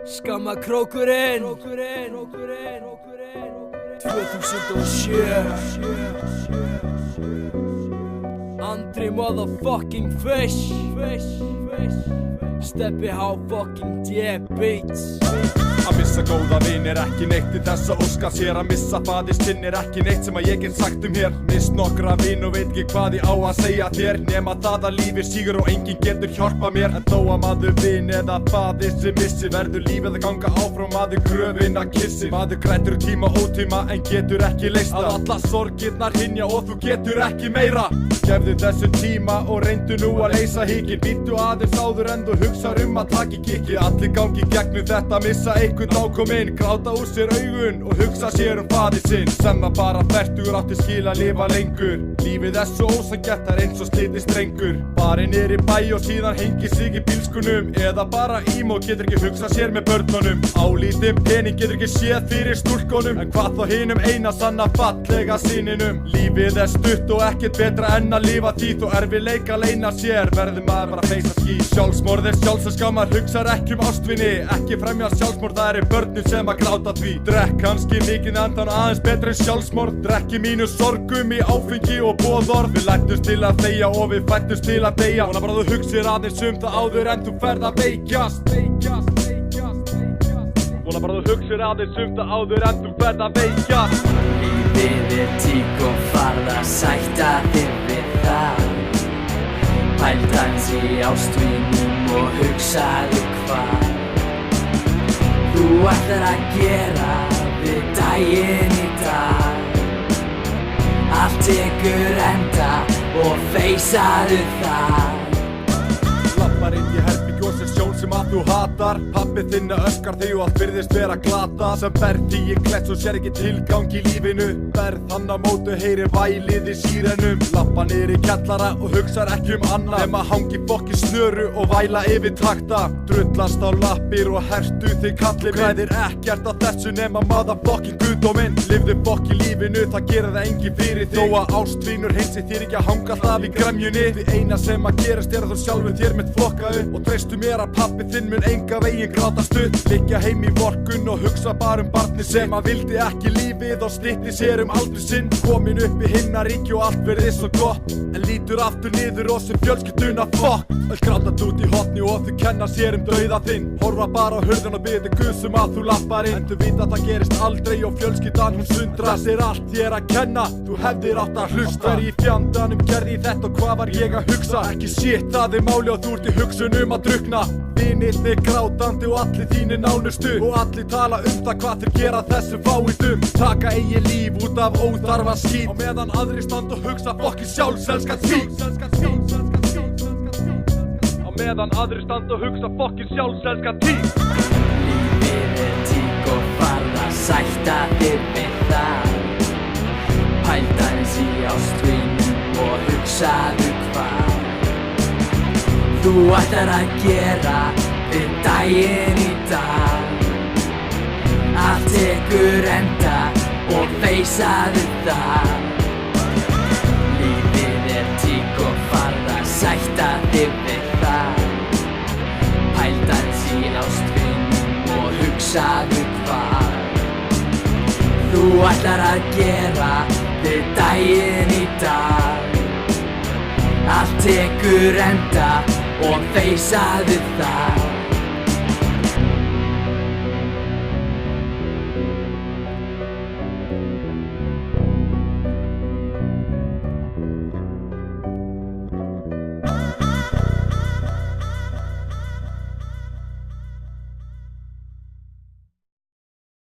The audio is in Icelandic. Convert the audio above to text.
Skammakrókurinn 2007 Andri motherfucking Fish Steppi H fucking D Beats Að missa góða vin ekki neitt til þess að óska sér Að missa faðir sinn ekki neitt sem að ég get sagt hér Mist nokkra vin og veit ekki hvað ég á að segja þér Nema það að lífið sígur og enginn getur hjálpa mér En þó að maður vin eða faðir sem missi Verður lífið að ganga áfram maður gröfin að kissi Maður grætur tíma ótíma en getur ekki leyst það Að alla sorgirnar hinja og þú getur ekki meira Gefðu þessu tíma og reyndu nú að leysa híkin Býttu aðeins áður en þú hugsar að taka í kikki Allir gangi gegnum þetta missa einhvern nákominn Gráta úr sér augun og hugsa sér faðir sinn Sem að bara fertugur átti skil að lifa lengur Lífið svo ósanngjarnt eins og slitið strengur Bara niður í bæ og síðan hengi sig í bílskunum Eða bara ím og getur ekki hugsa sér með börnunum Álítinn pening getur ekki séð fyrir stúlkonum En hvað þá hinum eina sanna fallega syninum Lífið stutt og ekkert betra en að lifa því Þó erfiðleika leyna sér verður maður bara að feysa ský Sjálfsmorð sjálfsskammar hugsar ekki ástvini Ekki fremja sjálfsmorð það börnum sem að gráta því Drekk kannski mikinn andan aðeins betra en sjálfsmorð Drekki mínu sorgum í áfengi og boðorð Við lættumst til að þegja og við fættumst til að deyja Vona bara þú hugsir aðeins það áður en þú ferð að veikjast Vona bara þú hugsir aðeins það áður en þú ferð að veikjast Lífið tík og farð að sætta þig við það Pælt hans í ástvinum og hugsaðu hvað Þú ætlar að gera við daginn í dag Allt tekur enda og feysaðu það Lappar inn í herbyggju og sér sjón sem að þú hatar Pabbi þinn öskar þig og allt virðist vera glata Sem berð því í klett og sér ekki tilgang í lífinu Berð hann á mótu heyri vælið í sírenum Lappa niður í kjallara og hugsar ekki annað Nema hangi fokki snöru og væla yfir takta Drullast á lappir og hertu þig kallið minn Græðir ekkert af þessu nema motherfucking guðdóminn Lifðu fokki lífinu, það gerir það engin fyrir þig Þó að ástvinur heilsi þér ekki að hanga það í gremjunni Því eina sem að gerast að þú sjálfur þér með þokkaðu Og treystu mér að pabbi þinn mun enga veginn gráta stutt Liggja heim í vorkun og hugsa bara barni sem að vildi ekki lífið og snitti sér aldur sinn Komin upp í himnaríki og allt verið svo gott En lítur aftur niður og sem fjölskylduna fuck Öll grátat út í hotni og þau kenna sér dauða þinn Horfa bara á hurðun og biður Guð að þú lappar inn En þú vita að það gerist aldrei og fjölskyldan hún sundra Sér allt þér að kenna, þú hefðir átt að hlusta Hver í fjandanum gerði þetta og hvað var ég að hugsa Ekki shit það máli og þú ert í hugsun að drukna Vinirnir grátandi og allir þínir nánustu Og allir tala það hvað þeir gera þessu fáiðum Taka eigin líf út af óþarfa skít Á meðan aðrir standa og hugsa fokkin sjálfselska skít Á meðan aðrir standa og hugsa fokkin sjálfselska skít Lífið tík og farð að sætta þig við það Pælt aðeins í ástvinum og hugsaðu hvað Þú ætlar að gera við daginn í dag Allt tekur enda og feysaðu það Lífið tík og farð að sætta þig við það Pælt aðeins í ástvinum og hugsaðu hvað Þú ætlar að gera við daginn í dag Allt tekur enda og feysaðu það